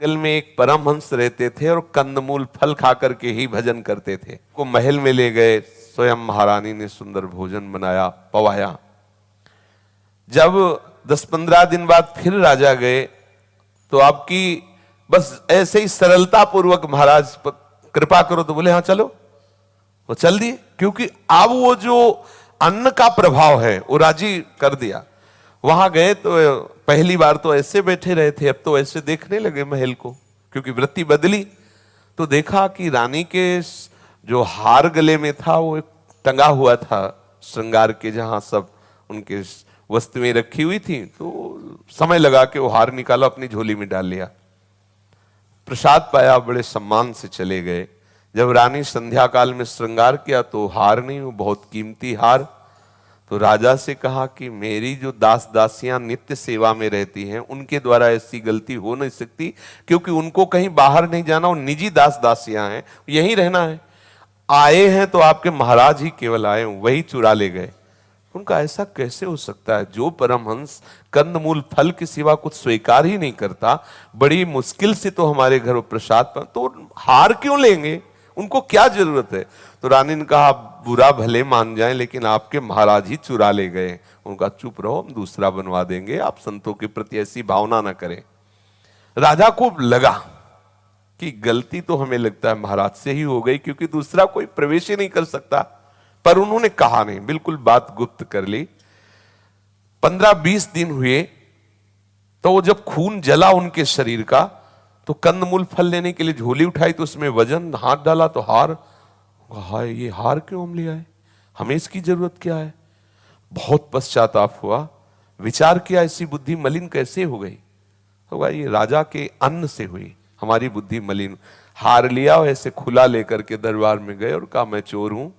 जंगल में एक परमहंस रहते थे और कंदमूल फल खा करके ही भजन करते थे। को महल में ले गए, स्वयं महारानी ने सुंदर भोजन बनाया, पवाया। जब 10-15 दिन बाद फिर राजा गए तो आपकी बस ऐसे ही सरलता पूर्वक महाराज कृपा करो, तो बोले हाँ चलो। वो चल दिए, क्योंकि अब वो जो अन्न का प्रभाव है वो राजी कर दिया। वहां गए तो पहली बार तो ऐसे बैठे रहे थे, अब तो ऐसे देखने लगे महल को, क्योंकि वृत्ति बदली। तो देखा कि रानी के जो हार गले में था वो एक टंगा हुआ था श्रृंगार के, जहां सब उनके वस्तुएं रखी हुई थी। तो समय लगा के वो हार निकाला, अपनी झोली में डाल लिया, प्रसाद पाया, बड़े सम्मान से चले गए। जब रानी संध्या काल में श्रृंगार किया तो हार नहीं, वो बहुत कीमती हार। तो राजा से कहा कि मेरी जो दास दासियां नित्य सेवा में रहती हैं उनके द्वारा ऐसी गलती हो नहीं सकती, क्योंकि उनको कहीं बाहर नहीं जाना, वो निजी दास दासियां हैं, यहीं रहना है। आए हैं तो आपके महाराज ही केवल आए, वही चुरा ले गए। उनका ऐसा कैसे हो सकता है? जो परमहंस कंदमूल फल की सिवा कुछ स्वीकार ही नहीं करता, बड़ी मुश्किल से तो हमारे घर प्रसाद पर, तो हार क्यों लेंगे? उनको क्या जरूरत है? तो रानी ने कहा बुरा भले मान जाएं, लेकिन आपके महाराज ही चुरा ले गए। उनका चुप रहो, हम दूसरा बनवा देंगे, आप संतों के प्रति ऐसी भावना ना करें। राजा को लगा कि गलती तो हमें लगता है महाराज से ही हो गई, क्योंकि दूसरा कोई प्रवेश ही नहीं कर सकता। पर उन्होंने कहा नहीं, बिल्कुल बात गुप्त कर ली। 15-20 दिन हुए तो वो जब खून जला उनके शरीर का, तो कंदमूल फल लेने के लिए झोली उठाई तो उसमें वजन, हाथ डाला तो हार। हाय, ये हार क्यों हम ले आए? हमें इसकी जरूरत क्या है? बहुत पश्चाताप हुआ, विचार किया ऐसी बुद्धि मलिन कैसे हो गई? होगा ये राजा के अन्न से हुई, हमारी बुद्धि मलिन। हार लिया और ऐसे खुला लेकर के दरबार में गए और कहा मैं चोर हूं,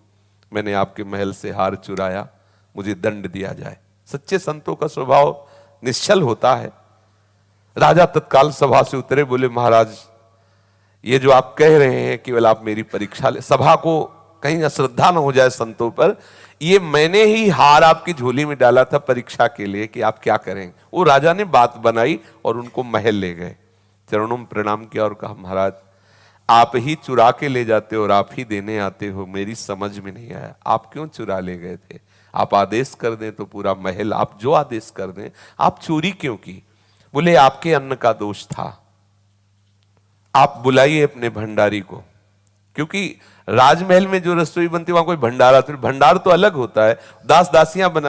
मैंने आपके महल से हार चुराया, मुझे दंड दिया जाए। सच्चे संतों का स्वभाव निश्चल होता है। राजा तत्काल सभा से उतरे, बोले महाराज ये जो आप कह रहे हैं केवल आप मेरी परीक्षा ले, सभा को कहीं अश्रद्धा न हो जाए संतों पर, ये मैंने ही हार आपकी झोली में डाला था परीक्षा के लिए कि आप क्या करेंगे। वो राजा ने बात बनाई और उनको महल ले गए, चरणों में प्रणाम किया और कहा महाराज आप ही चुरा के ले जाते हो और आप ही देने आते हो, मेरी समझ में नहीं आया आप क्यों चुरा ले गए थे? आप आदेश कर दें तो पूरा महल, आप जो आदेश कर दें, आप चोरी क्यों की? बोले आपके अन्न का दोष था, आप बुलाइए अपने भंडारी को, क्योंकि राजमहल में जो रसोई बनती वहां कोई भंडारा, तो भंडार तो अलग होता है, दास दासियां बना